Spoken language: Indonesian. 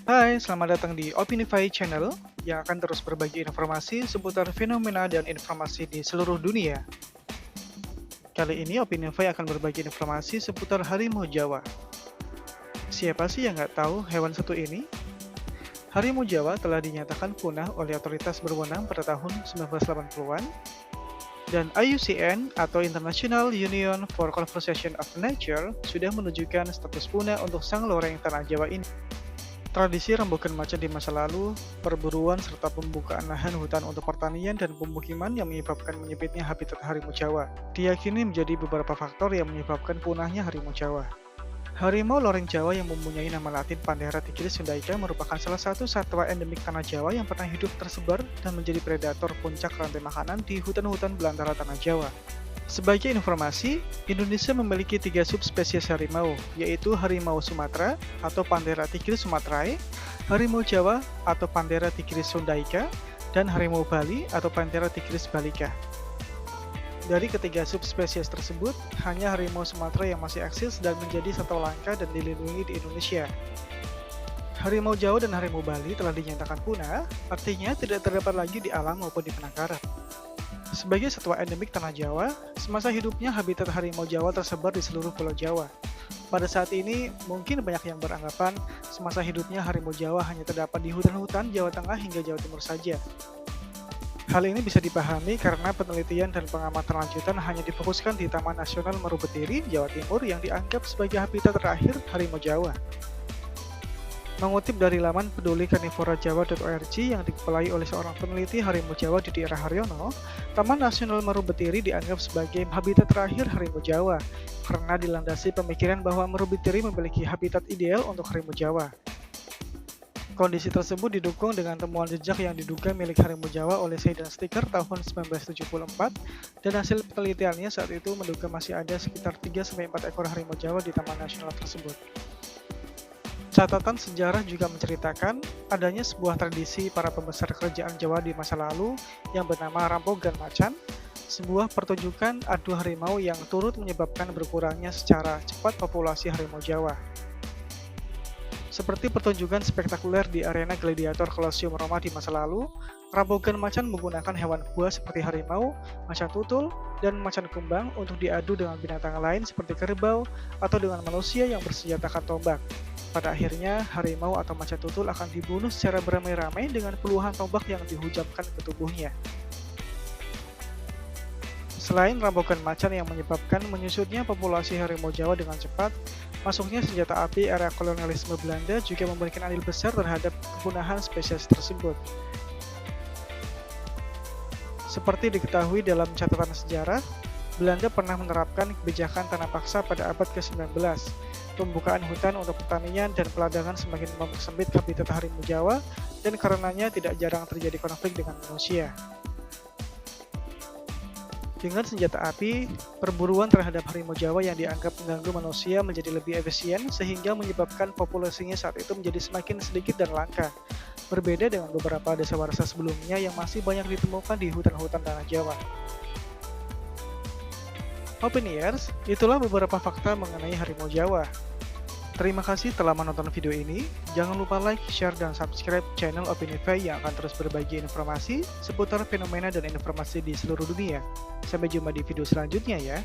Hai, selamat datang di Opinify Channel yang akan terus berbagi informasi seputar fenomena dan informasi di seluruh dunia. Kali ini Opinify akan berbagi informasi seputar harimau Jawa. Siapa sih yang nggak tahu hewan satu ini? Harimau Jawa telah dinyatakan punah oleh otoritas berwenang pada tahun 1980-an, dan IUCN atau International Union for Conservation of Nature sudah menunjukkan status punah untuk sang loreng tanah Jawa ini. Tradisi rembukan macan di masa lalu, perburuan serta pembukaan lahan hutan untuk pertanian dan pemukiman yang menyebabkan menyempitnya habitat harimau Jawa diyakini menjadi beberapa faktor yang menyebabkan punahnya harimau Jawa. Harimau loreng Jawa yang mempunyai nama latin Panthera tigris sundaica merupakan salah satu satwa endemik tanah Jawa yang pernah hidup tersebar dan menjadi predator puncak rantai makanan di hutan-hutan belantara tanah Jawa. Sebagai informasi, Indonesia memiliki 3 subspesies harimau, yaitu harimau Sumatera atau Panthera tigris sumatrae, harimau Jawa atau Panthera tigris sundaica, dan harimau Bali atau Panthera tigris balica. Dari ketiga subspesies tersebut, hanya harimau Sumatera yang masih eksis dan menjadi satwa langka dan dilindungi di Indonesia. Harimau Jawa dan harimau Bali telah dinyatakan punah, artinya tidak terdapat lagi di alam maupun di penangkaran. Sebagai satwa endemik tanah Jawa, semasa hidupnya habitat harimau Jawa tersebar di seluruh pulau Jawa. Pada saat ini, mungkin banyak yang beranggapan semasa hidupnya harimau Jawa hanya terdapat di hutan-hutan Jawa Tengah hingga Jawa Timur saja. Hal ini bisa dipahami karena penelitian dan pengamatan lanjutan hanya difokuskan di Taman Nasional Meru Betiri, Jawa Timur yang dianggap sebagai habitat terakhir harimau Jawa. Mengutip dari laman pedulikarnivora.jawa.org yang dikepelai oleh seorang peneliti harimau Jawa di daerah Haryono, Taman Nasional Meru Betiri dianggap sebagai habitat terakhir harimau Jawa karena dilandasi pemikiran bahwa Meru Betiri memiliki habitat ideal untuk harimau Jawa. Kondisi tersebut didukung dengan temuan jejak yang diduga milik harimau Jawa oleh Seydan Sticker tahun 1974, dan hasil penelitiannya saat itu menduga masih ada sekitar 3-4 ekor harimau Jawa di Taman Nasional tersebut. Catatan sejarah juga menceritakan adanya sebuah tradisi para pembesar kerajaan Jawa di masa lalu yang bernama Rampogan Macan, sebuah pertunjukan adu harimau yang turut menyebabkan berkurangnya secara cepat populasi harimau Jawa. Seperti pertunjukan spektakuler di arena gladiator Kolosium Roma di masa lalu, Rampogan Macan menggunakan hewan buas seperti harimau, macan tutul, dan macan kumbang untuk diadu dengan binatang lain seperti kerbau atau dengan manusia yang bersenjatakan tombak. Pada akhirnya, harimau atau macan tutul akan dibunuh secara beramai-ramai dengan puluhan tombak yang dihujamkan ke tubuhnya. Selain rampogan macan yang menyebabkan menyusutnya populasi harimau Jawa dengan cepat, masuknya senjata api era kolonialisme Belanda juga memberikan andil besar terhadap kepunahan spesies tersebut. Seperti diketahui dalam catatan sejarah, Belanda pernah menerapkan kebijakan tanah paksa pada abad ke-19. Pembukaan hutan untuk pertanian dan peladangan semakin mempersempit habitat harimau Jawa, dan karenanya tidak jarang terjadi konflik dengan manusia. Dengan senjata api, perburuan terhadap harimau Jawa yang dianggap mengganggu manusia menjadi lebih efisien sehingga menyebabkan populasinya saat itu menjadi semakin sedikit dan langka. Berbeda dengan beberapa dasawarsa sebelumnya yang masih banyak ditemukan di hutan-hutan tanah Jawa. Opiniers, itulah beberapa fakta mengenai harimau Jawa. Terima kasih telah menonton video ini. Jangan lupa like, share, dan subscribe channel Opinify yang akan terus berbagi informasi seputar fenomena dan informasi di seluruh dunia. Sampai jumpa di video selanjutnya ya.